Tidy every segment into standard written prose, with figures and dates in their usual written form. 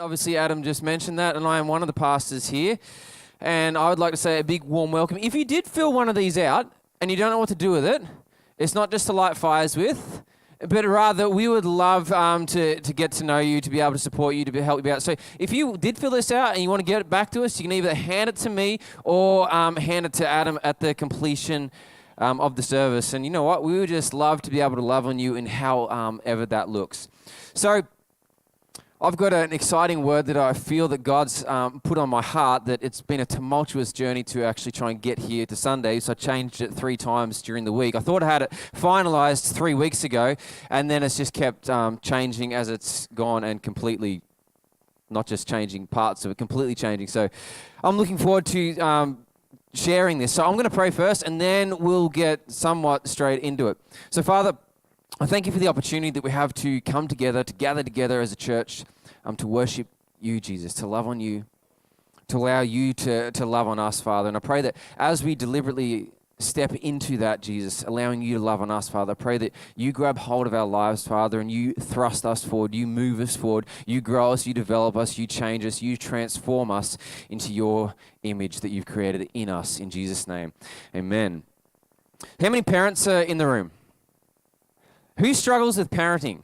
Obviously, Adam just mentioned that, and I am one of the pastors here. And I would like to say a big warm welcome. If you did fill one of these out and you don't know what to do with it, it's not just to light fires with, but rather we would love to get to know you, to be able to support you, to help you out. So if you did fill this out and you want to get it back to us, you can either hand it to me or hand it to Adam at the completion of the service. And you know what? We would just love to be able to love on you in however that looks. So I've got an exciting word that I feel that God's put on my heart, that it's been a tumultuous journey to actually try and get here to Sunday, so I changed it 3 times during the week. I thought I had it finalized 3 weeks ago, and then it's just kept changing as it's gone, and completely, not just changing parts of it, completely changing. So I'm looking forward to sharing this. So I'm going to pray first, and then we'll get somewhat straight into it. So Father, I thank you for the opportunity that we have to come together, to gather together as a church, to worship you, Jesus, to love on you, to allow you to love on us, Father. And I pray that as we deliberately step into that, Jesus, allowing you to love on us, Father, I pray that you grab hold of our lives, Father, and you thrust us forward, you move us forward, you grow us, you develop us, you change us, you transform us into your image that you've created in us, in Jesus' name. Amen. How many parents are in the room? Who struggles with parenting?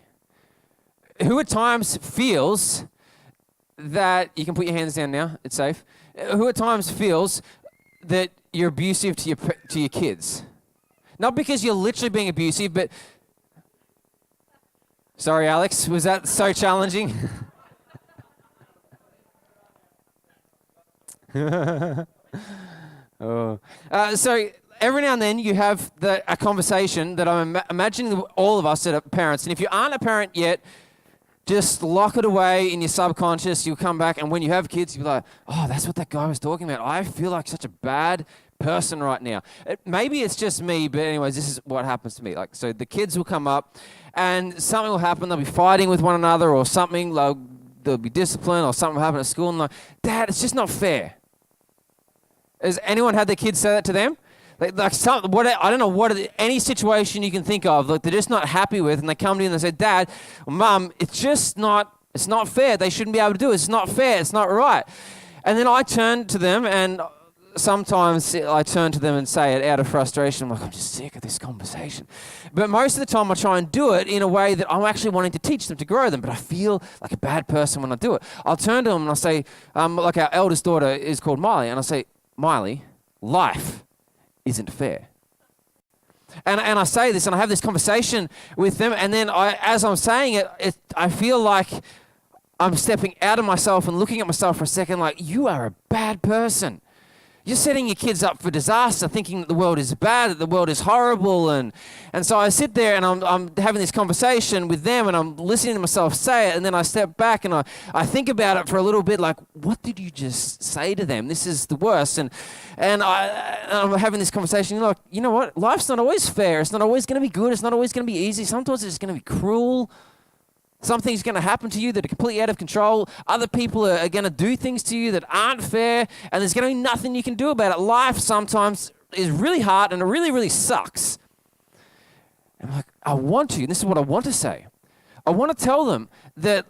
Who at times feels that, you can put your hands down now, it's safe. Who at times feels that you're abusive to your kids? Not because you're literally being abusive, but, sorry Alex, was that so challenging? So every now and then you have a conversation that I'm imagining all of us that are parents, and if you aren't a parent yet, just lock it away in your subconscious. You'll come back, and when you have kids, you'll be like, oh, that's what that guy was talking about. I feel like such a bad person right now. Maybe it's just me, but anyways, this is what happens to me. Like, so the kids will come up, and something will happen. They'll be fighting with one another, or something. There'll be discipline, or something will happen at school, and like, Dad, it's just not fair. Has anyone had their kids say that to them? I don't know any situation you can think of, like they're just not happy with, and they come to you and they say, Dad, Mum, it's not fair. They shouldn't be able to do it. It's not fair. It's not right. And then I turn to them, and sometimes I turn to them and say it out of frustration. I'm like, I'm just sick of this conversation. But most of the time I try and do it in a way that I'm actually wanting to teach them, to grow them, but I feel like a bad person when I do it. I'll turn to them and I'll say, like our eldest daughter is called Miley, and I'll say, Miley, life isn't fair. And I say this, and I have this conversation with them, and then as I'm saying it, I feel like I'm stepping out of myself and looking at myself for a second like, you are a bad person. You're setting your kids up for disaster, thinking that the world is bad, that the world is horrible. And so I sit there and I'm having this conversation with them, and I'm listening to myself say it, and then I step back and I think about it for a little bit, like, what did you just say to them? This is the worst. And I'm having this conversation, like, you know what? Life's not always fair. It's not always going to be good. It's not always going to be easy. Sometimes it's going to be cruel. Something's going to happen to you that are completely out of control. Other people are going to do things to you that aren't fair, and there's going to be nothing you can do about it. Life sometimes is really hard, and it really, really sucks. And I'm like, and this is what I want to say. I want to tell them that,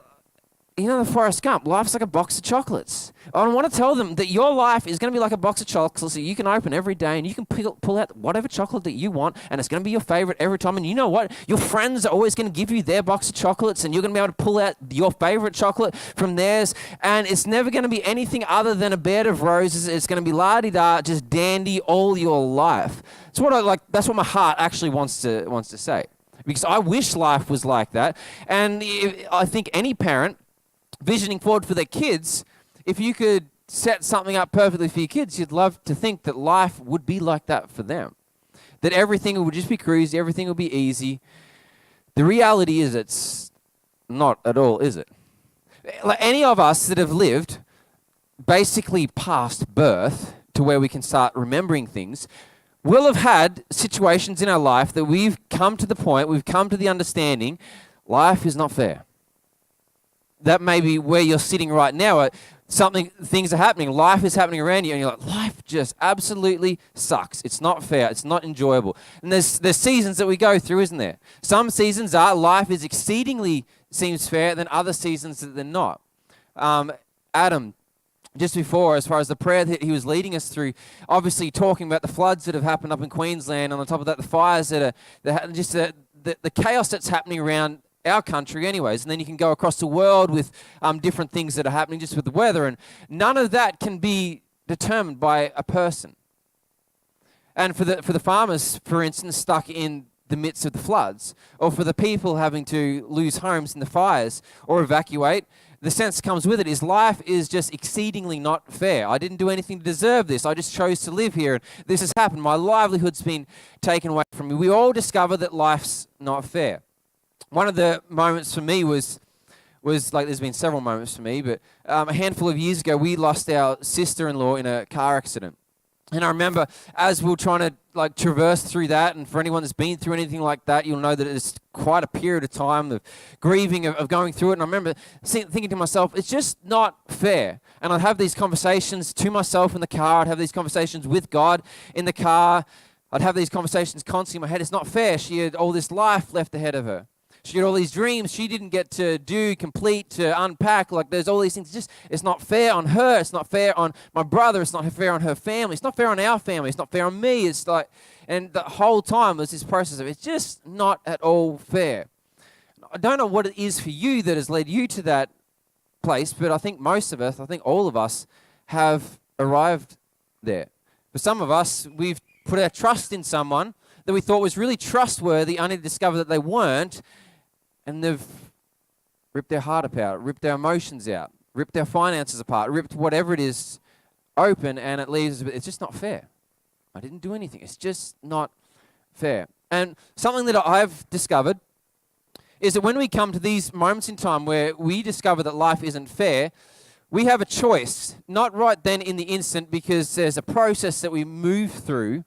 you know, the Forrest Gump, life's like a box of chocolates. I want to tell them that your life is going to be like a box of chocolates that you can open every day, and you can pull out whatever chocolate that you want, and it's going to be your favorite every time. And you know what? Your friends are always going to give you their box of chocolates, and you're going to be able to pull out your favorite chocolate from theirs, and it's never going to be anything other than a bed of roses. It's going to be la-di-da, just dandy all your life. That's what that's what my heart actually wants to say, because I wish life was like that. And I think any parent visioning forward for their kids, if you could set something up perfectly for your kids, you'd love to think that life would be like that for them. That everything would just be cruisy, everything would be easy. The reality is it's not at all, is it? Like any of us that have lived basically past birth to where we can start remembering things, will have had situations in our life that we've come to the point, we've come to the understanding, life is not fair. That may be where you're sitting right now. Things are happening. Life is happening around you, and you're like, life just absolutely sucks. It's not fair. It's not enjoyable. And there's seasons that we go through, isn't there? Some seasons life is exceedingly seems fair, then other seasons that they're not. Adam just before, as far as the prayer that he was leading us through, obviously talking about the floods that have happened up in Queensland, and on top of that, the fires that are just the chaos that's happening around our country anyways. And then you can go across the world with different things that are happening just with the weather, and none of that can be determined by a person. And for the farmers, for instance, stuck in the midst of the floods, or for the people having to lose homes in the fires or evacuate, the sense that comes with it is life is just exceedingly not fair. I didn't do anything to deserve this. I just chose to live here. This has happened. My livelihood's been taken away from me. We all discover that life's not fair. One of the moments for me was like, there's been several moments for me, but a handful of years ago, we lost our sister-in-law in a car accident. And I remember as we were trying to like traverse through that, and for anyone that's been through anything like that, you'll know that it's quite a period of time of grieving, of going through it. And I remember thinking to myself, it's just not fair. And I'd have these conversations to myself in the car. I'd have these conversations with God in the car. I'd have these conversations constantly in my head. It's not fair. She had all this life left ahead of her. She had all these dreams she didn't get to do, complete, to unpack. Like, there's all these things. It's not fair on her. It's not fair on my brother. It's not fair on her family. It's not fair on our family. It's not fair on me. It's like, and the whole time was this process of it's just not at all fair. I don't know what it is for you that has led you to that place, but I think most of us, I think all of us have arrived there. For some of us, we've put our trust in someone that we thought was really trustworthy, only to discover that they weren't. And they've ripped their heart apart, ripped their emotions out, ripped their finances apart, ripped whatever it is open, and it leaves, it's just not fair. I didn't do anything. It's just not fair. And something that I've discovered is that when we come to these moments in time where we discover that life isn't fair, we have a choice, not right then in the instant, because there's a process that we move through.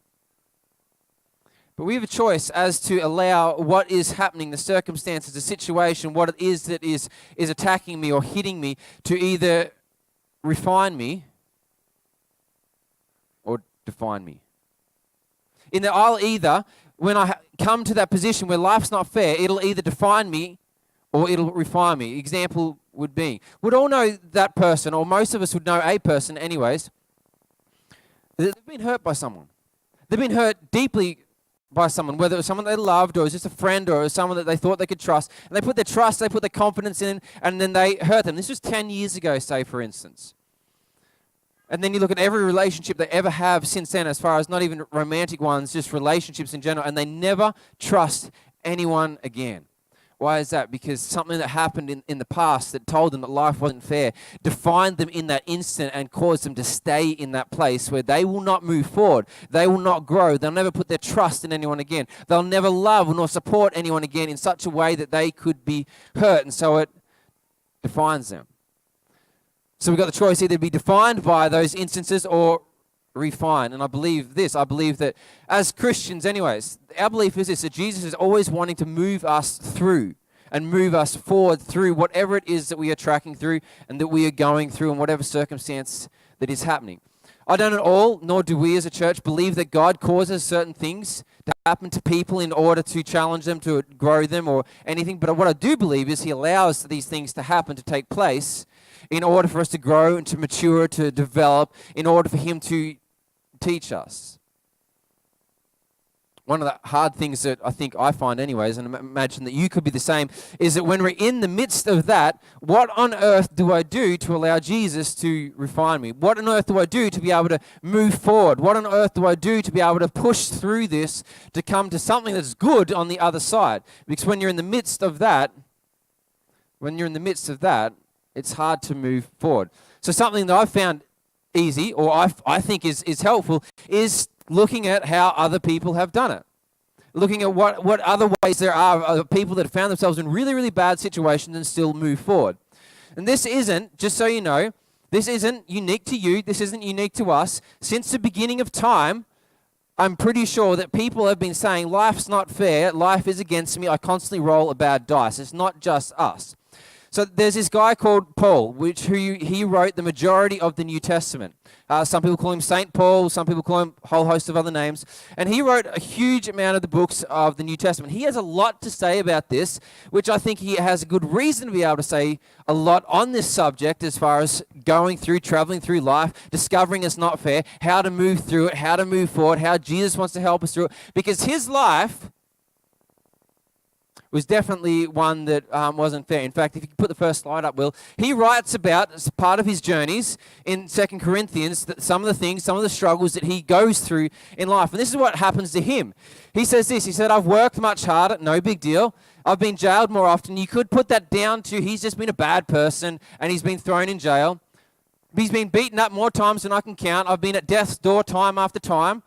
But we have a choice as to allow what is happening, the circumstances, the situation, what it is that is attacking me or hitting me, to either refine me or define me. In that I'll either, when I come to that position where life's not fair, it'll either define me or it'll refine me. Example would be, we'd all know that person, or most of us would know a person anyways, they've been hurt by someone. They've been hurt deeply by someone, whether it was someone they loved, or it was just a friend, or it was someone that they thought they could trust. And they put their trust, they put their confidence in, and then they hurt them. This was 10 years ago, say, for instance. And then you look at every relationship they ever have since then, as far as not even romantic ones, just relationships in general, and they never trust anyone again. Why is that? Because something that happened in the past that told them that life wasn't fair defined them in that instant and caused them to stay in that place where they will not move forward. They will not grow. They'll never put their trust in anyone again. They'll never love nor support anyone again in such a way that they could be hurt. And so it defines them. So we've got the choice either to be defined by those instances or refine. And I believe this. I believe that as Christians anyways, our belief is this, that Jesus is always wanting to move us through and move us forward through whatever it is that we are tracking through and that we are going through, and whatever circumstance that is happening. I don't at all, nor do we as a church, believe that God causes certain things to happen to people in order to challenge them, to grow them, or anything. But what I do believe is He allows these things to happen, to take place, in order for us to grow and to mature, to develop, in order for Him to teach us. One of the hard things that I think I find anyways, and imagine that you could be the same, is that when we're in the midst of that, what on earth do I do to allow Jesus to refine me? What on earth do I do to be able to move forward? What on earth do I do to be able to push through this to come to something that's good on the other side? Because when you're in the midst of that, it's hard to move forward. So something that I've found easy, or I think is helpful, is looking at how other people have done it. Looking at what other ways there are of people that have found themselves in really, really bad situations and still move forward. And this isn't, just so you know, this isn't unique to you. This isn't unique to us. Since the beginning of time, I'm pretty sure that people have been saying, life's not fair, life is against me, I constantly roll a bad dice. It's not just us. So there's this guy called Paul, he wrote the majority of the New Testament. Some people call him Saint Paul, some people call him a whole host of other names. And he wrote a huge amount of the books of the New Testament. He has a lot to say about this, which I think he has a good reason to be able to say a lot on this subject as far as traveling through life, discovering it's not fair, how to move through it, how to move forward, how Jesus wants to help us through it. Because his life was definitely one that wasn't fair. In fact, if you could put the first slide up, Will, he writes about, as part of his journeys in 2 Corinthians, that some of the struggles that he goes through in life. And this is what happens to him. He says this, he said, I've worked much harder, no big deal. I've been jailed more often. You could put that down to he's just been a bad person and he's been thrown in jail. He's been beaten up more times than I can count. I've been at death's door time after time.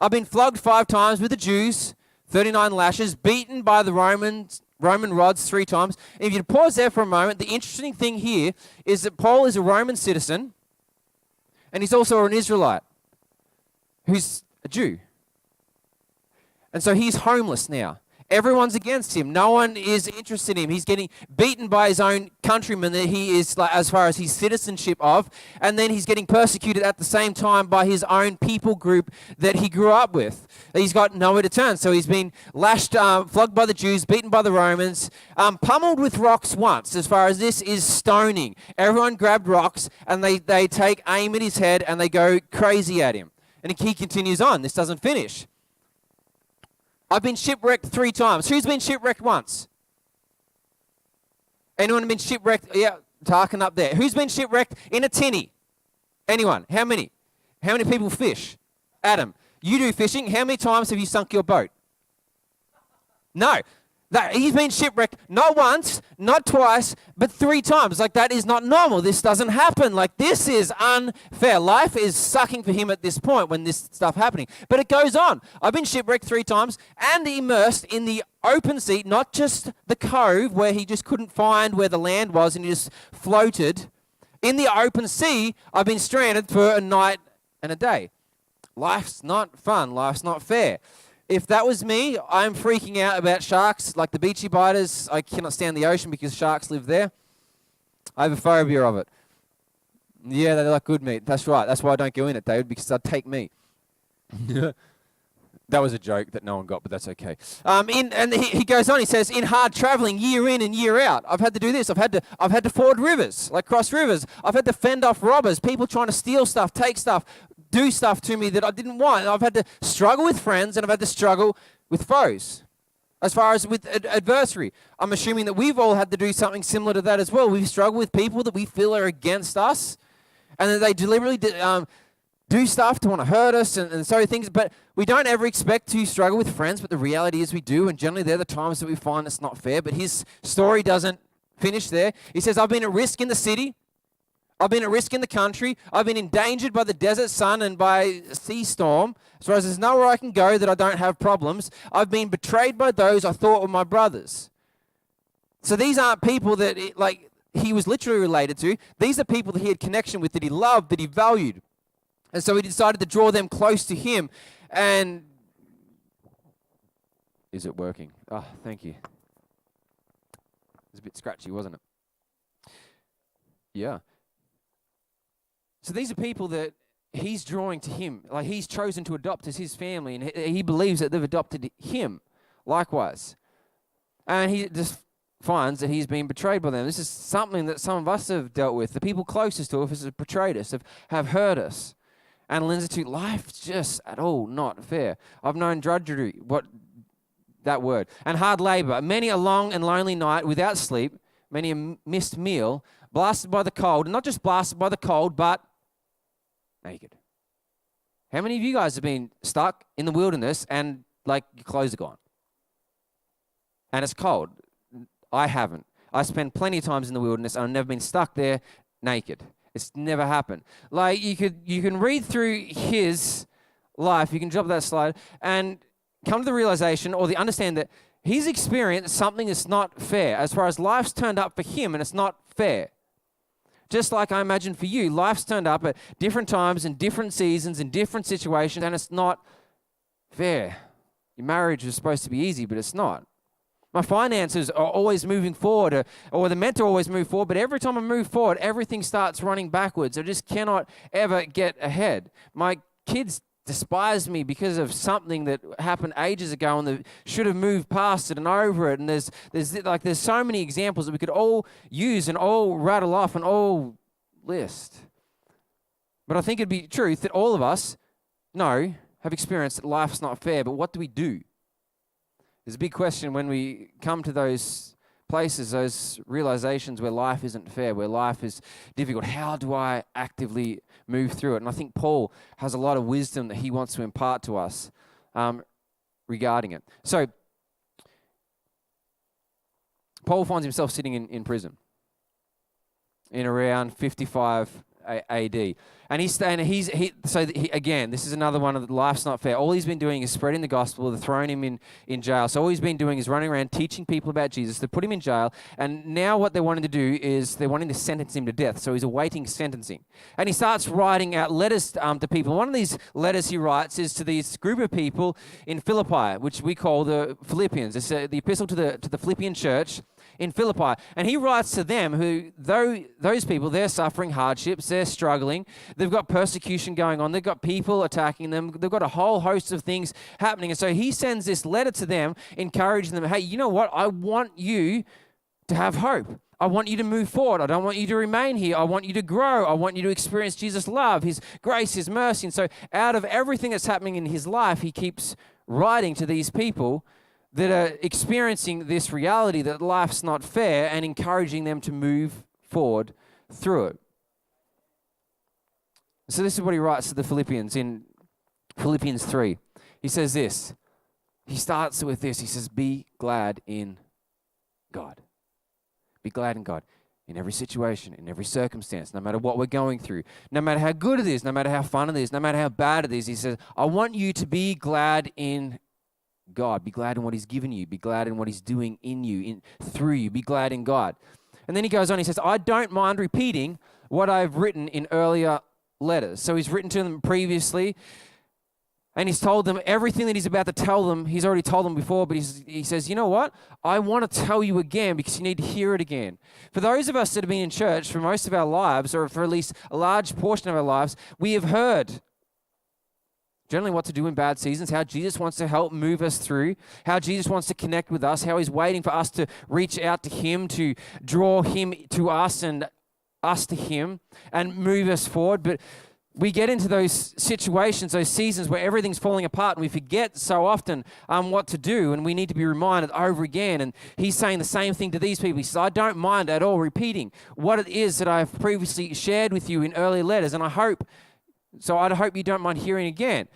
I've been flogged 5 times with the Jews, 39 lashes, beaten by the Roman rods 3 times. And if you pause there for a moment, the interesting thing here is that Paul is a Roman citizen and he's also an Israelite who's a Jew. And so he's homeless now. Everyone's against him. No one is interested in him. He's getting beaten by his own countrymen that he is, like, as far as his citizenship of, and then he's getting persecuted at the same time by his own people group that he grew up with. He's got nowhere to turn. So he's been lashed, flogged by the Jews, beaten by the Romans, pummeled with rocks once. As far as this is stoning. Everyone grabbed rocks and they take aim at his head and they go crazy at him. And he continues on. This doesn't finish. I've been shipwrecked 3 times. Who's been shipwrecked once? Anyone been shipwrecked? Yeah, Tarkin up there. Who's been shipwrecked in a tinny? Anyone? How many? How many people fish? Adam, you do fishing. How many times have you sunk your boat? No. He's been shipwrecked not once, not twice, but 3 times. Like, that is not normal. This doesn't happen. Like, this is unfair. Life is sucking for him at this point when this stuff happening. But it goes on. I've been shipwrecked 3 times and immersed in the open sea, not just the cove where he just couldn't find where the land was and he just floated. In the open sea, I've been stranded for a night and a day. Life's not fun. Life's not fair. If that was me, I'm freaking out about sharks, like the beachy biters. I cannot stand the ocean because sharks live there. I have a phobia of it. Yeah, they like good meat. That's right. That's why I don't go in it, David, because they'd take me. That was a joke that no one got, but that's okay. He goes on. He says, in hard traveling, year in and year out, I've had to do this. I've had to ford rivers, like cross rivers. I've had to fend off robbers, people trying to steal stuff, take stuff, do stuff to me that I didn't want. And I've had to struggle with friends and I've had to struggle with foes. As far as with adversary, I'm assuming that we've all had to do something similar to that as well. We've struggled with people that we feel are against us and that they deliberately do stuff to want to hurt us and so things. But we don't ever expect to struggle with friends, but the reality is we do. And generally they're the times that we find it's not fair. But his story doesn't finish there. He says, I've been at risk in the city. I've been at risk in the country. I've been endangered by the desert sun and by a sea storm. As far as there's nowhere I can go that I don't have problems. I've been betrayed by those I thought were my brothers. So these aren't people that he was literally related to. These are people that he had connection with, that he loved, that he valued. And so he decided to draw them close to him. And is it working? Oh, thank you. It was a bit scratchy, wasn't it? Yeah. So these are people that he's drawing to him. Like, he's chosen to adopt as his family, and he believes that they've adopted him likewise. And he just finds that he's been betrayed by them. This is something that some of us have dealt with. The people closest to us have betrayed us, have hurt us. And lends it to life's just at all not fair. I've known drudgery, that word, and hard labor. Many a long and lonely night without sleep, many a missed meal, blasted by the cold, and not just blasted by the cold, but naked. How many of you guys have been stuck in the wilderness and like your clothes are gone? And it's cold. I haven't. I spent plenty of times in the wilderness and I've never been stuck there naked. It's never happened. Like, you can read through his life, you can drop that slide, and come to the realization or the understand that he's experienced something that's not fair. As far as life's turned up for him and it's not fair. Just like I imagine for you, life's turned up at different times and different seasons and different situations, and it's not fair. Your marriage is supposed to be easy, but it's not. My finances are always moving forward, or they're meant to always move forward, but every time I move forward, everything starts running backwards. I just cannot ever get ahead. My kids despise me because of something that happened ages ago and they should have moved past it and over it. And there's so many examples that we could all use and all rattle off and all list. But I think it'd be truth that all of us have experienced that life's not fair, but what do we do? There's a big question when we come to those places, those realizations where life isn't fair, where life is difficult. How do I actively move through it? And I think Paul has a lot of wisdom that he wants to impart to us regarding it. So, Paul finds himself sitting in prison in around 55 AD. And again, this is another one of the life's not fair. All he's been doing is spreading the gospel. They're throwing him in jail. So all he's been doing is running around teaching people about Jesus. They put him in jail. And now what they're wanting to do is they're wanting to sentence him to death. So he's awaiting sentencing. And he starts writing out letters to people. One of these letters he writes is to this group of people in Philippi, which we call the Philippians. It's the epistle to the Philippian church in Philippi. And he writes to them who, though those people, they're suffering hardships, they're struggling, they've got persecution going on, they've got people attacking them, they've got a whole host of things happening. And so he sends this letter to them, encouraging them, hey, you know what? I want you to have hope. I want you to move forward. I don't want you to remain here. I want you to grow. I want you to experience Jesus' love, His grace, His mercy. And so out of everything that's happening in his life, he keeps writing to these people that are experiencing this reality that life's not fair and encouraging them to move forward through it. So this is what he writes to the Philippians in Philippians 3. He says this. He starts with this. He says, be glad in God. Be glad in God. In every situation, in every circumstance, no matter what we're going through, no matter how good it is, no matter how fun it is, no matter how bad it is, he says, I want you to be glad in God. Be glad in what He's given you. Be glad in what He's doing in you, through you. Be glad in God. And then he goes on, he says, I don't mind repeating what I've written in earlier letters. So he's written to them previously, and he's told them everything that he's about to tell them. He's already told them before, but he says, you know what? I want to tell you again because you need to hear it again. For those of us that have been in church for most of our lives, or for at least a large portion of our lives, we have heard generally what to do in bad seasons, how Jesus wants to help move us through, how Jesus wants to connect with us, how He's waiting for us to reach out to Him, to draw Him to us and us to Him and move us forward. But we get into those situations, those seasons where everything's falling apart and we forget so often what to do, and we need to be reminded over again. And he's saying the same thing to these people. He says, I don't mind at all repeating what it is that I've previously shared with you in earlier letters, and I hope you don't mind hearing again.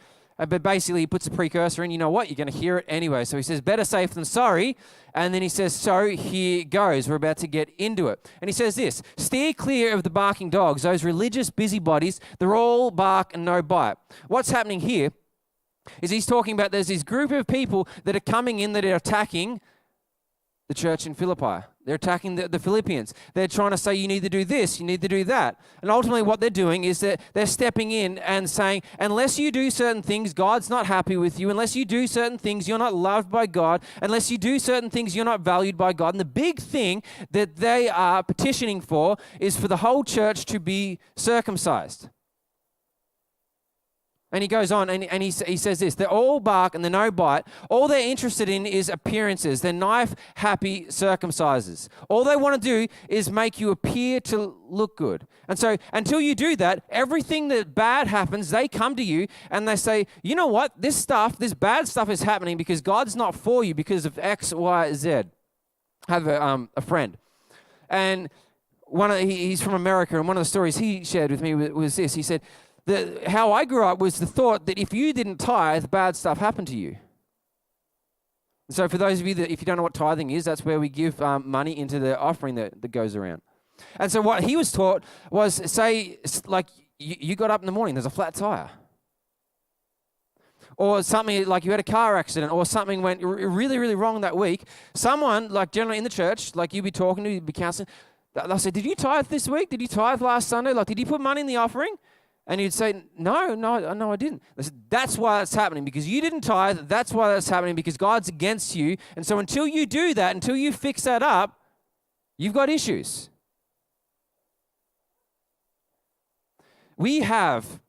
But basically, he puts a precursor in, you know what, you're going to hear it anyway. So he says, better safe than sorry. And then he says, so here goes. We're about to get into it. And he says this, steer clear of the barking dogs, those religious busybodies. They're all bark and no bite. What's happening here is he's talking about there's this group of people that are coming in that are attacking the church in Philippi. They're attacking the Philippians. They're trying to say, you need to do this, you need to do that. And ultimately what they're doing is that they're stepping in and saying, unless you do certain things, God's not happy with you. Unless you do certain things, you're not loved by God. Unless you do certain things, you're not valued by God. And the big thing that they are petitioning for is for the whole church to be circumcised. And he goes on and he says this, they're all bark and they're no bite. All they're interested in is appearances. They're knife-happy circumcisers. All they want to do is make you appear to look good. And so until you do that, everything that bad happens, they come to you and they say, you know what, this bad stuff is happening because God's not for you because of X, Y, Z. I have a friend. And he's from America, and one of the stories he shared with me was this. He said, how I grew up was the thought that if you didn't tithe, bad stuff happened to you. So for those of you if you don't know what tithing is, that's where we give money into the offering that goes around. And so what he was taught was, say, like you got up in the morning, there's a flat tire. Or something like you had a car accident, or something went really, really wrong that week. Someone, like generally in the church, like you'd be talking to, you'd be counseling, they'll say, did you tithe this week? Did you tithe last Sunday? Like, did you put money in the offering? And you'd say, no, I didn't. They said, that's why that's happening, because you didn't tithe. That's why that's happening, because God's against you. And so until you do that, until you fix that up, you've got issues. We have,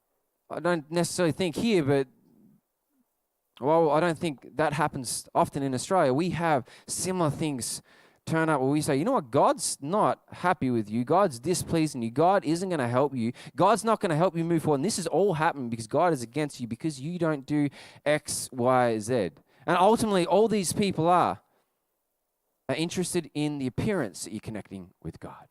I don't necessarily think here, but I don't think that happens often in Australia. We have similar things turn up where we say, you know what, God's not happy with you. God's displeasing you. God isn't going to help you. God's not going to help you move forward. And this is all happening because God is against you, because you don't do X, Y, Z. And ultimately, all these people are interested in the appearance that you're connecting with God.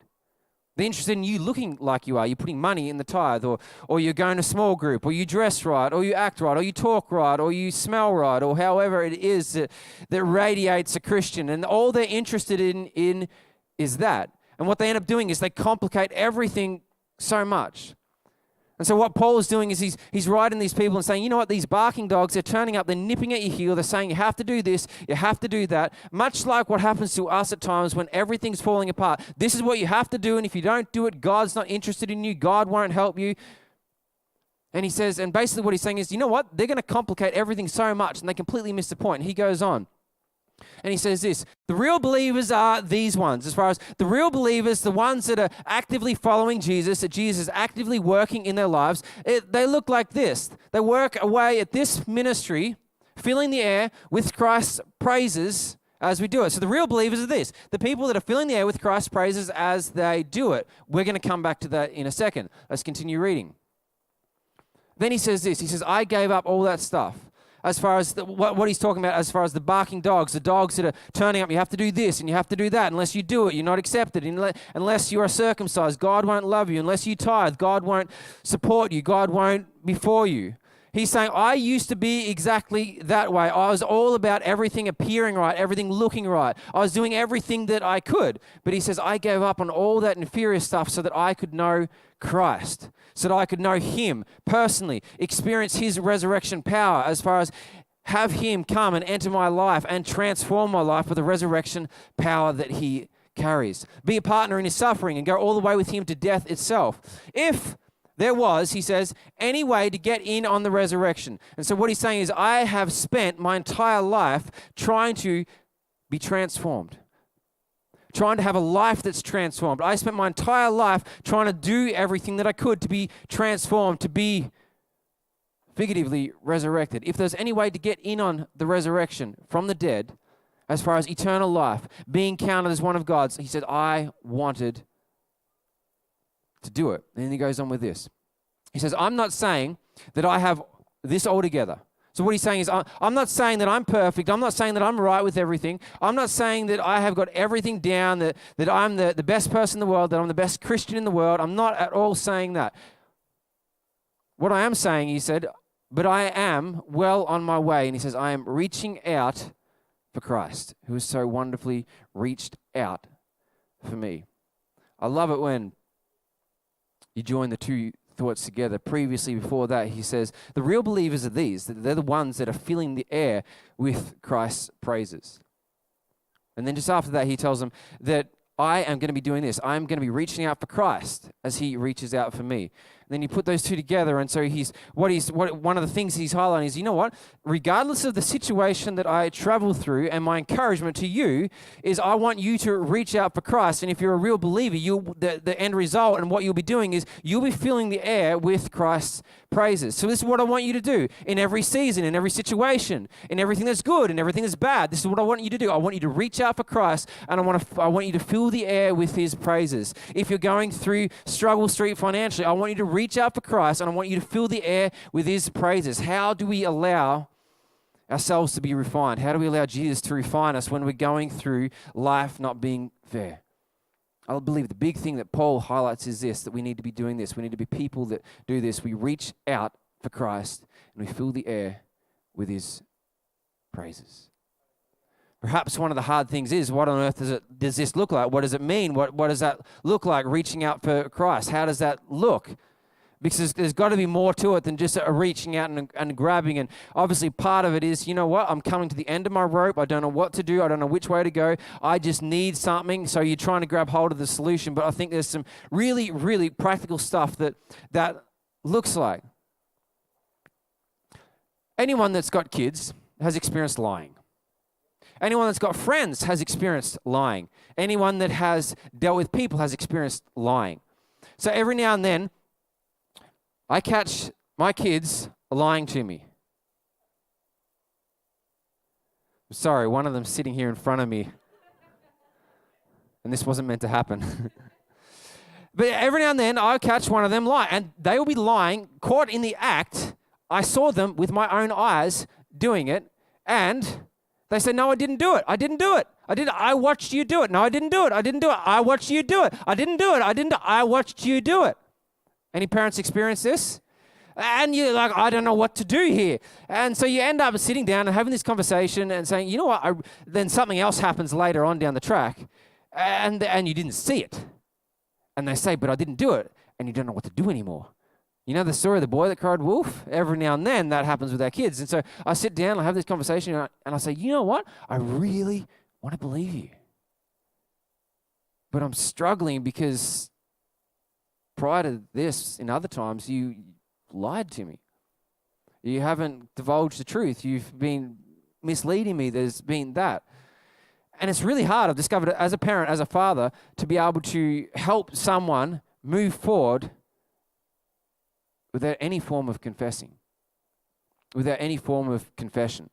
They're interested in you looking like you are. You're putting money in the tithe, or you're going to small group, or you dress right, or you act right, or you talk right, or you smell right, or however it is that radiates a Christian. And all they're interested in is that. And what they end up doing is they complicate everything so much. And so what Paul is doing is he's writing these people and saying, you know what, these barking dogs, they're turning up, they're nipping at your heel, they're saying you have to do this, you have to do that, much like what happens to us at times when everything's falling apart. This is what you have to do, and if you don't do it, God's not interested in you, God won't help you. And he says, and basically what he's saying is, you know what, they're going to complicate everything so much, and they completely miss the point. And he goes on. And he says this, the real believers are these ones. As far as the real believers, the ones that are actively following Jesus, that Jesus is actively working in their lives, they look like this. They work away at this ministry, filling the air with Christ's praises as we do it. So the real believers are this, the people that are filling the air with Christ's praises as they do it. We're going to come back to that in a second. Let's continue reading. Then he says this, he says, I gave up all that stuff. As far as what he's talking about, as far as the barking dogs, the dogs that are turning up, you have to do this and you have to do that. Unless you do it, you're not accepted. Unless you are circumcised, God won't love you. Unless you tithe, God won't support you. God won't be for you. He's saying, I used to be exactly that way. I was all about everything appearing right, everything looking right. I was doing everything that I could. But he says, I gave up on all that inferior stuff so that I could know Christ, so that I could know him personally, experience his resurrection power, as far as have him come and enter my life and transform my life with the resurrection power that he carries. Be a partner in his suffering and go all the way with him to death itself. If there was, he says, any way to get in on the resurrection. And so what he's saying is, I have spent my entire life trying to be transformed, trying to have a life that's transformed. I spent my entire life trying to do everything that I could to be transformed, to be figuratively resurrected. If there's any way to get in on the resurrection from the dead, as far as eternal life, being counted as one of God's, he said, I wanted to do it. And then he goes on with this. He says, I'm not saying that I have this all together. So what he's saying is, I'm not saying that I'm perfect. I'm not saying that I'm right with everything. I'm not saying that I have got everything down, that I'm the best person in the world, that I'm the best Christian in the world. I'm not at all saying that. What I am saying, he said, but I am well on my way. And he says, I am reaching out for Christ, who has so wonderfully reached out for me. I love it when you join the two thoughts together. Previously, before that, he says, the real believers are these. They're the ones that are filling the air with Christ's praises. And then just after that, he tells them that I am going to be doing this. I'm going to be reaching out for Christ as he reaches out for me. And then you put those two together, and so one of the things he's highlighting is, you know what? Regardless of the situation that I travel through, and my encouragement to you is, I want you to reach out for Christ. And if you're a real believer, the end result and what you'll be doing is you'll be filling the air with Christ's praises. So this is what I want you to do in every season, in every situation, in everything that's good, and everything that's bad. This is what I want you to do. I want you to reach out for Christ, and I want you to fill the air with his praises. If you're going through struggle street financially, I want you to reach out for Christ, and I want you to fill the air with his praises. How do we allow ourselves to be refined? How do we allow Jesus to refine us when we're going through life not being fair? I believe the big thing that Paul highlights is this, that we need to be doing this. We need to be people that do this. We reach out for Christ, and we fill the air with his praises. Perhaps one of the hard things is, what on earth does this look like? What does it mean? What does that look like, reaching out for Christ? How does that look? Because there's got to be more to it than just a reaching out and grabbing. And obviously part of it is, you know what, I'm coming to the end of my rope. I don't know what to do. I don't know which way to go. I just need something. So you're trying to grab hold of the solution. But I think there's some really, really practical stuff that looks like. Anyone that's got kids has experienced lying. Anyone that's got friends has experienced lying. Anyone that has dealt with people has experienced lying. So every now and then, I catch my kids lying to me. Sorry, one of them's sitting here in front of me. And this wasn't meant to happen. But every now and then, I'll catch one of them lying. And they will be lying, caught in the act. I saw them with my own eyes doing it. And they say, no, I didn't do it. I didn't do it. I watched you do it. No, I didn't do it. I didn't do it. I watched you do it. I didn't do it. I watched you do it. Any parents experience this? And you're like, I don't know what to do here. And so you end up sitting down and having this conversation and saying, you know what? Then something else happens later on down the track. And you didn't see it. And they say, but I didn't do it. And you don't know what to do anymore. You know the story of the boy that cried wolf? Every now and then that happens with our kids. And so I sit down, I have this conversation, and I say, you know what? I really want to believe you. But I'm struggling because prior to this, in other times, you lied to me. You haven't divulged the truth. You've been misleading me. There's been that. And it's really hard, I've discovered, as a parent, as a father, to be able to help someone move forward without any form of confessing, without any form of confession,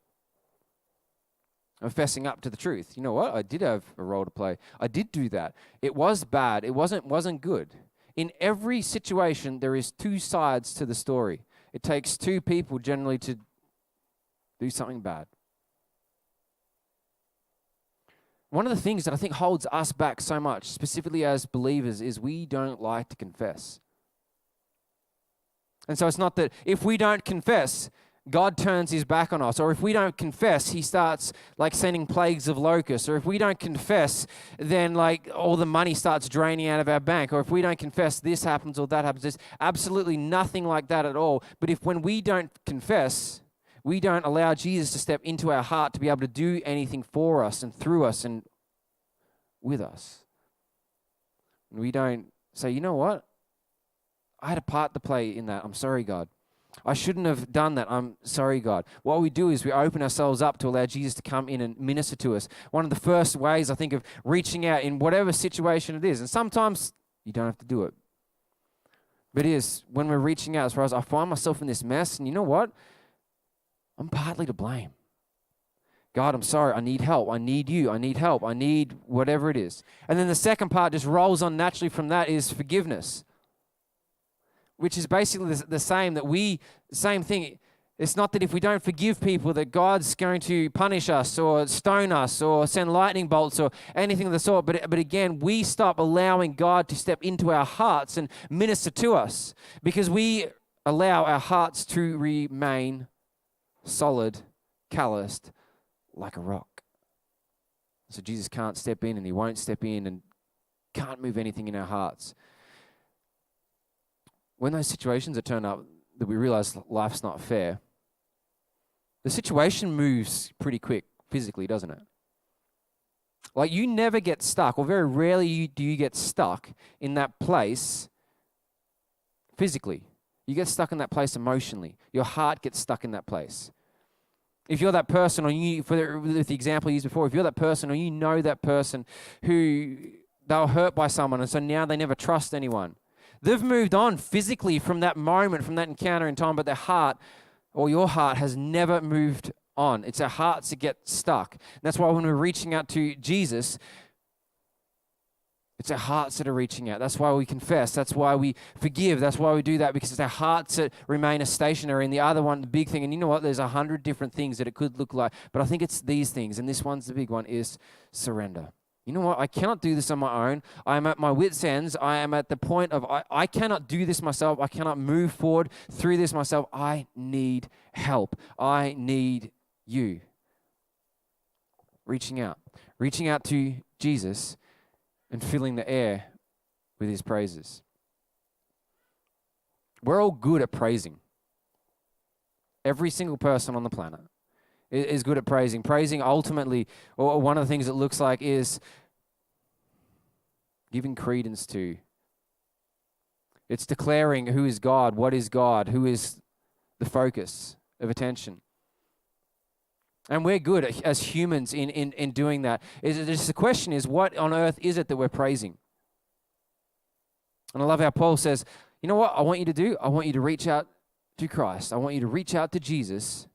of fessing up to the truth. You know what? I did have a role to play. I did do that. It was bad. It wasn't good. In every situation, there is two sides to the story. It takes two people generally to do something bad. One of the things that I think holds us back so much, specifically as believers, is we don't like to confess. And so it's not that if we don't confess, God turns his back on us. Or if we don't confess, he starts like sending plagues of locusts. Or if we don't confess, then like all the money starts draining out of our bank. Or if we don't confess, this happens or that happens. There's absolutely nothing like that at all. But when we don't confess, we don't allow Jesus to step into our heart to be able to do anything for us and through us and with us. And we don't say, you know what? I had a part to play in that. I'm sorry, God. I shouldn't have done that. I'm sorry, God. What we do is we open ourselves up to allow Jesus to come in and minister to us. One of the first ways, I think, of reaching out in whatever situation it is. And sometimes you don't have to do it. But it is when we're reaching out, as far as I find myself in this mess, and you know what? I'm partly to blame. God, I'm sorry. I need help. I need you. I need help. I need whatever it is. And then the second part just rolls on naturally from that is forgiveness, which is basically the same thing. It's not that if we don't forgive people that God's going to punish us or stone us or send lightning bolts or anything of the sort. But again, we stop allowing God to step into our hearts and minister to us because we allow our hearts to remain solid, calloused, like a rock. So Jesus can't step in and he won't step in and can't move anything in our hearts. When those situations are turned up that we realize life's not fair, the situation moves pretty quick physically, doesn't it? Like you never get stuck, or very rarely do you get stuck in that place physically. You get stuck in that place emotionally. Your heart gets stuck in that place. If you're that person, or you, with the example I used before, if you're that person, or you know that person who they were hurt by someone, and so now they never trust anyone. They've moved on physically from that moment, from that encounter in time, but their heart, or your heart, has never moved on. It's our hearts that get stuck. And that's why when we're reaching out to Jesus, it's our hearts that are reaching out. That's why we confess. That's why we forgive. That's why we do that, because it's our hearts that remain stationary. And the other one, the big thing, and you know what? There's 100 different things that it could look like, but I think it's these things, and this one's the big one, is surrender. You know what? I cannot do this on my own. I am at my wit's ends. I am at the point of I cannot do this myself. I cannot move forward through this myself. I need help. I need you. Reaching out to Jesus and filling the air with his praises. We're all good at praising. Every single person on the planet is good at praising. Praising ultimately, or one of the things it looks like, is giving credence to It's declaring who is God, what is God, who is the focus of attention. And we're good as humans in doing that. The question is, what on earth is it that we're praising? And I love how Paul says, you know what I want you to do? I want you to reach out to Christ. I want you to reach out to Jesus.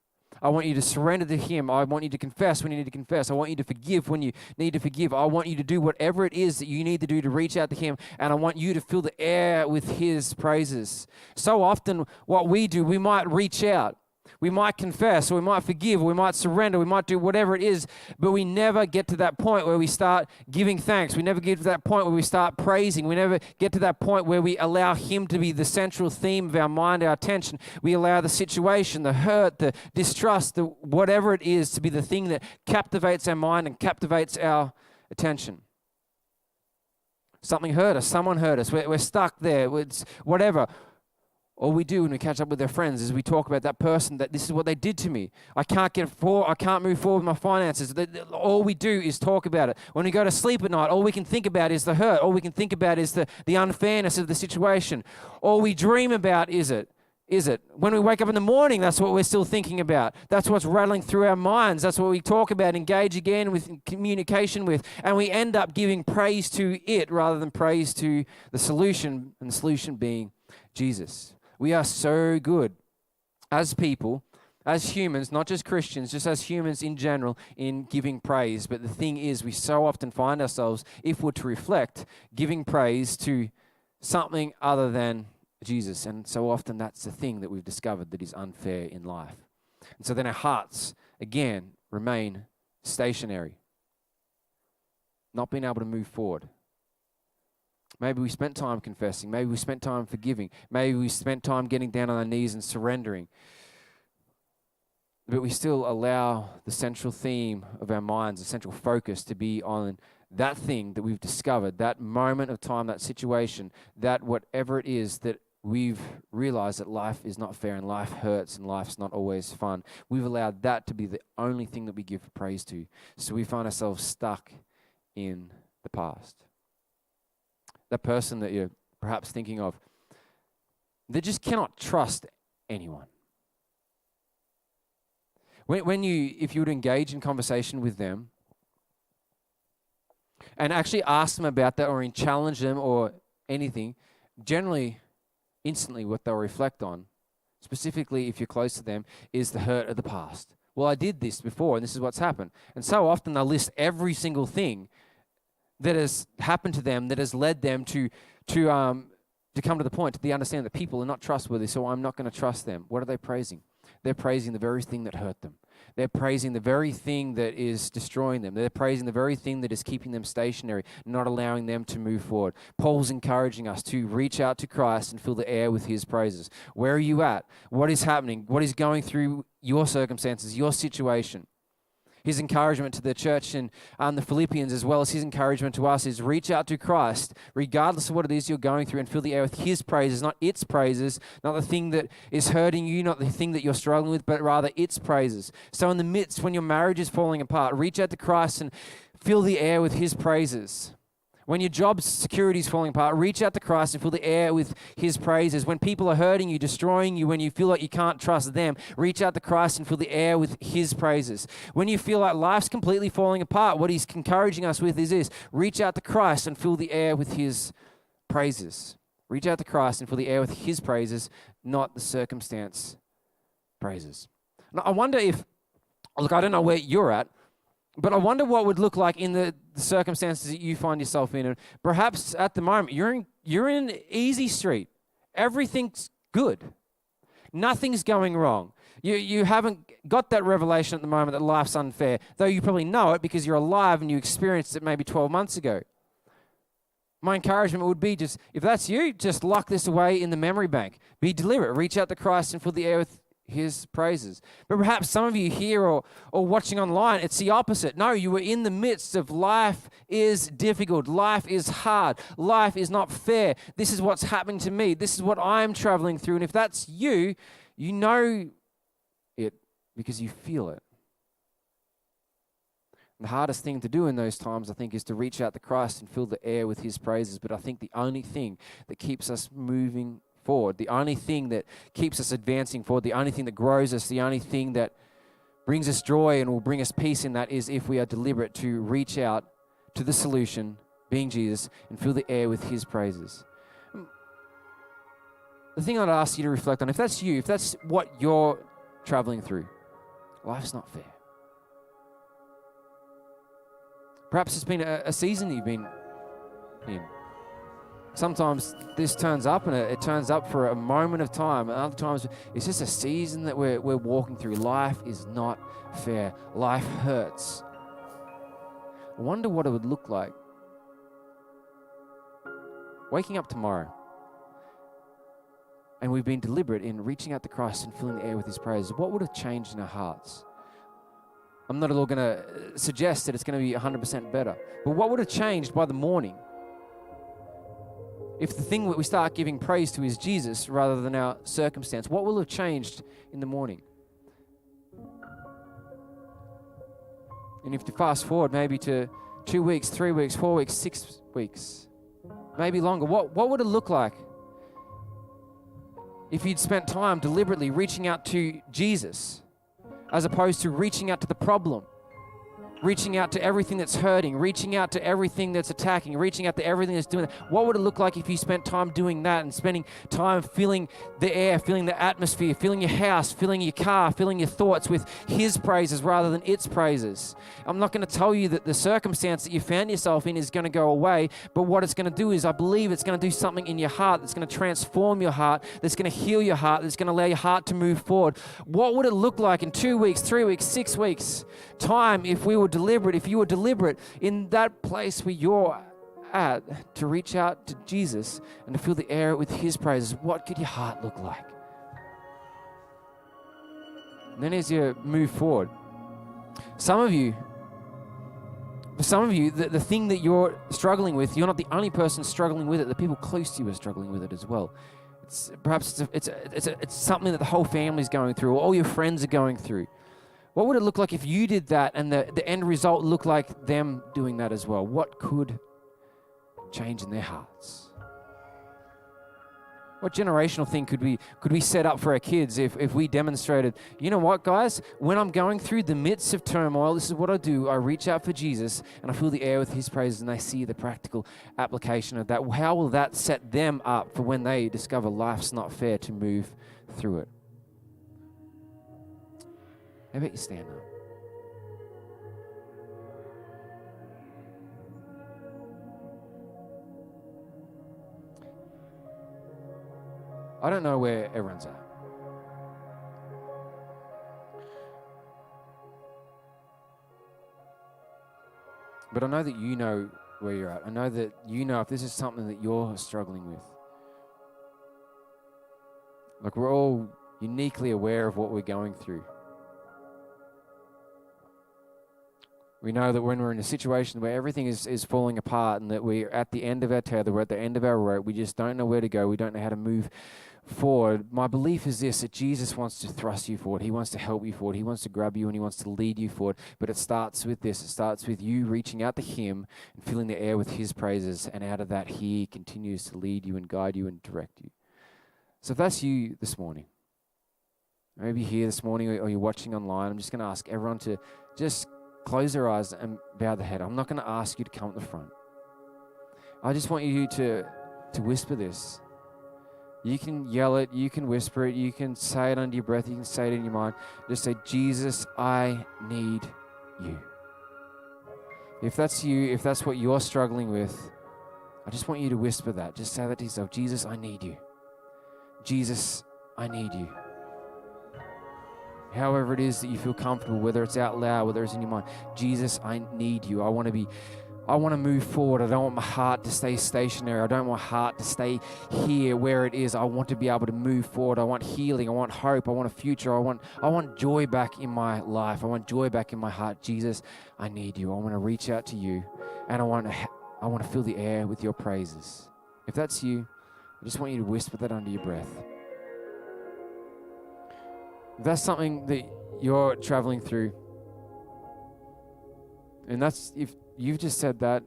I want you to surrender to Him. I want you to confess when you need to confess. I want you to forgive when you need to forgive. I want you to do whatever it is that you need to do to reach out to Him. And I want you to fill the air with His praises. So often what we do, we might reach out. We might confess, or we might forgive, or we might surrender, we might do whatever it is, but we never get to that point where we start giving thanks. We never get to that point where we start praising. We never get to that point where we allow Him to be the central theme of our mind, our attention. We allow the situation, the hurt, the distrust, the whatever it is to be the thing that captivates our mind and captivates our attention. Something hurt us, someone hurt us, we're stuck there, it's whatever. All we do when we catch up with our friends is we talk about that person, that this is what they did to me. I can't move forward with my finances. All we do is talk about it. When we go to sleep at night, all we can think about is the hurt. All we can think about is the unfairness of the situation. All we dream about is it. When we wake up in the morning, that's what we're still thinking about. That's what's rattling through our minds. That's what we talk about, engage again with communication with. And we end up giving praise to it rather than praise to the solution, and the solution being Jesus. We are so good as people, as humans, not just Christians, just as humans in general, in giving praise. But the thing is, we so often find ourselves, if we're to reflect, giving praise to something other than Jesus. And so often that's the thing that we've discovered that is unfair in life. And so then our hearts, again, remain stationary, not being able to move forward. Maybe we spent time confessing. Maybe we spent time forgiving. Maybe we spent time getting down on our knees and surrendering. But we still allow the central theme of our minds, the central focus to be on that thing that we've discovered, that moment of time, that situation, that whatever it is that we've realized that life is not fair and life hurts and life's not always fun. We've allowed that to be the only thing that we give praise to. So we find ourselves stuck in the past. That person that you're perhaps thinking of, they just cannot trust anyone. If you would engage in conversation with them and actually ask them about that or challenge them or anything, generally, instantly what they'll reflect on, specifically if you're close to them, is the hurt of the past. Well, I did this before and this is what's happened. And so often they'll list every single thing that has happened to them, that has led them to come to the point, to the understanding that people are not trustworthy, so I'm not going to trust them. What are they praising? They're praising the very thing that hurt them. They're praising the very thing that is destroying them. They're praising the very thing that is keeping them stationary, not allowing them to move forward. Paul's encouraging us to reach out to Christ and fill the air with His praises. Where are you at? What is happening? What is going through your circumstances, your situation? His encouragement to the church in the Philippians, as well as His encouragement to us, is reach out to Christ, regardless of what it is you're going through, and fill the air with His praises, not its praises, not the thing that is hurting you, not the thing that you're struggling with, but rather its praises. So in the midst, when your marriage is falling apart, reach out to Christ and fill the air with His praises. When your job security is falling apart, reach out to Christ and fill the air with His praises. When people are hurting you, destroying you, when you feel like you can't trust them, reach out to Christ and fill the air with His praises. When you feel like life's completely falling apart, what He's encouraging us with is this: reach out to Christ and fill the air with His praises. Reach out to Christ and fill the air with His praises, not the circumstance praises. Now, I wonder if, look, I don't know where you're at, but I wonder what would look like in the circumstances that you find yourself in. And perhaps at the moment, you're in easy street. Everything's good. Nothing's going wrong. You haven't got that revelation at the moment that life's unfair, though you probably know it because you're alive and you experienced it maybe 12 months ago. My encouragement would be just, if that's you, just lock this away in the memory bank. Be deliberate. Reach out to Christ and fill the air with His praises. But perhaps some of you here or watching online, it's the opposite. No, you were in the midst of life is difficult. Life is hard. Life is not fair. This is what's happening to me. This is what I'm traveling through. And if that's you, you know it because you feel it. The hardest thing to do in those times, I think, is to reach out to Christ and fill the air with his praises. But I think the only thing that keeps us moving forward, the only thing that keeps us advancing forward, the only thing that grows us, the only thing that brings us joy and will bring us peace in that is if we are deliberate to reach out to the solution, being Jesus, and fill the air with his praises. The thing I'd ask you to reflect on, if that's you, if that's what you're traveling through, life's not fair. Perhaps it's been a season that you've been in. Sometimes this turns up and it turns up for a moment of time. And other times it's just a season that we're walking through. Life is not fair. Life hurts. I wonder what it would look like waking up tomorrow and we've been deliberate in reaching out to Christ and filling the air with his praise. What would have changed in our hearts? I'm not at all going to suggest that it's going to be 100% better. But what would have changed by the morning if the thing that we start giving praise to is Jesus rather than our circumstance? What will have changed in the morning? And if you fast forward maybe to 2 weeks, 3 weeks, 4 weeks, 6 weeks, maybe longer, what would it look like if you'd spent time deliberately reaching out to Jesus as opposed to reaching out to the problem, reaching out to everything that's hurting, reaching out to everything that's attacking, reaching out to everything that's doing that? What would it look like if you spent time doing that and spending time filling the air, filling the atmosphere, filling your house, filling your car, filling your thoughts with his praises rather than its praises? I'm not going to tell you that the circumstance that you found yourself in is going to go away, but what it's going to do is I believe it's going to do something in your heart that's going to transform your heart, that's going to heal your heart, that's going to allow your heart to move forward. What would it look like in 2 weeks, 3 weeks, 6 weeks time if we were deliberate, if you were deliberate in that place where you're at to reach out to Jesus and to fill the air with his praises? What could your heart look like? And then as you move forward, for some of you, the thing that you're struggling with, you're not the only person struggling with it. The people close to you are struggling with it as well. Perhaps it's something that the whole family's going through, or all your friends are going through. What would it look like if you did that and the end result looked like them doing that as well? What could change in their hearts? What generational thing could we set up for our kids if we demonstrated, you know what, guys, when I'm going through the midst of turmoil, this is what I do. I reach out for Jesus and I fill the air with his praises, and they see the practical application of that. How will that set them up for when they discover life's not fair to move through it? How about you stand up? I don't know where everyone's at. But I know that you know where you're at. I know that you know if this is something that you're struggling with. Like, we're all uniquely aware of what we're going through. We know that when we're in a situation where everything is falling apart and that we're at the end of our tether, we're at the end of our rope, we just don't know where to go, we don't know how to move forward. My belief is this, that Jesus wants to thrust you forward. He wants to help you forward. He wants to grab you and he wants to lead you forward. But it starts with this. It starts with you reaching out to him and filling the air with his praises. And out of that, he continues to lead you and guide you and direct you. So if that's you this morning, maybe you're here this morning or you're watching online, I'm just going to ask everyone to just close their eyes and bow their head. I'm not going to ask you to come at the front. I just want you to whisper this. You can yell it, you can whisper it, you can say it under your breath, you can say it in your mind. Just say, Jesus, I need you. If that's you, if that's what you're struggling with, I just want you to whisper that. Just say that to yourself. Jesus, I need you. Jesus, I need you. However it is that you feel comfortable, whether it's out loud, whether it's in your mind. Jesus, I need you. I want to move forward. I don't want my heart to stay stationary. I don't want my heart to stay here where it is. I want to be able to move forward. I want healing. I want hope. I want a future. I want joy back in my life. I want joy back in my heart. Jesus, I need you. I want to reach out to you, and I want to fill the air with your praises. If that's you, I just want you to whisper that under your breath. If that's something that you're traveling through, And that's, if you've just said that,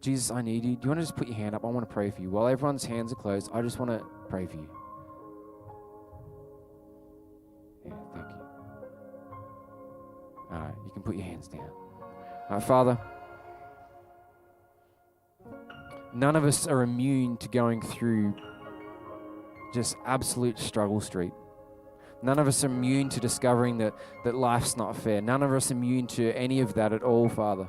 Jesus, I need you. Do you want to just put your hand up? I want to pray for you. While everyone's hands are closed, I just want to pray for you. Yeah, thank you. All right, you can put your hands down. All right, Father, none of us are immune to going through just absolute struggle street. None of us are immune to discovering that life's not fair. None of us are immune to any of that at all, Father.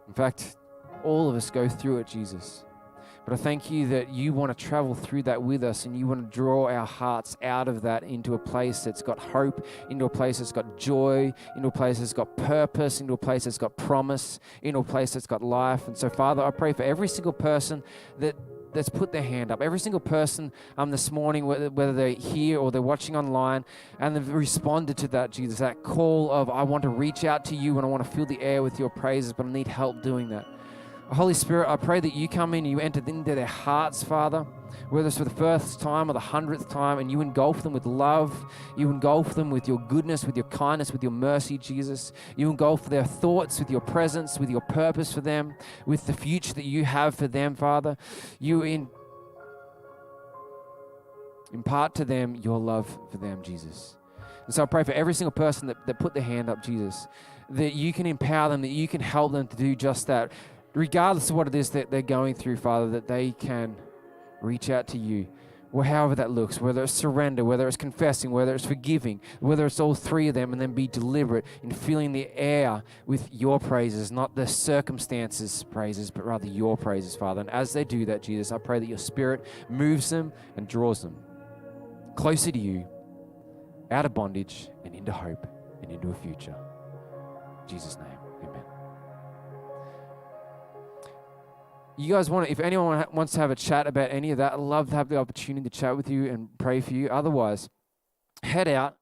In fact, all of us go through it, Jesus. But I thank you that you want to travel through that with us, and you want to draw our hearts out of that into a place that's got hope, into a place that's got joy, into a place that's got purpose, into a place that's got promise, into a place that's got life. And so, Father, I pray for every single person that's put their hand up, every single person this morning, whether they're here or they're watching online, and they've responded to that, Jesus, that call of, I want to reach out to you and I want to fill the air with your praises, but I need help doing that. Holy Spirit, I pray that you come in and you enter into their hearts, Father, whether it's for the first time or the 100th time, and you engulf them with love. You engulf them with your goodness, with your kindness, with your mercy, Jesus. You engulf their thoughts with your presence, with your purpose for them, with the future that you have for them, Father. You impart to them your love for them, Jesus. And so I pray for every single person that put their hand up, Jesus, that you can empower them, that you can help them to do just that. Regardless of what it is that they're going through, Father, that they can reach out to you, or however that looks, whether it's surrender, whether it's confessing, whether it's forgiving, whether it's all three of them, and then be deliberate in filling the air with your praises, not the circumstances' praises, but rather your praises, Father. And as they do that, Jesus, I pray that your Spirit moves them and draws them closer to you, out of bondage and into hope and into a future. In Jesus' name. You guys if anyone wants to have a chat about any of that, I'd love to have the opportunity to chat with you and pray for you. Otherwise, head out,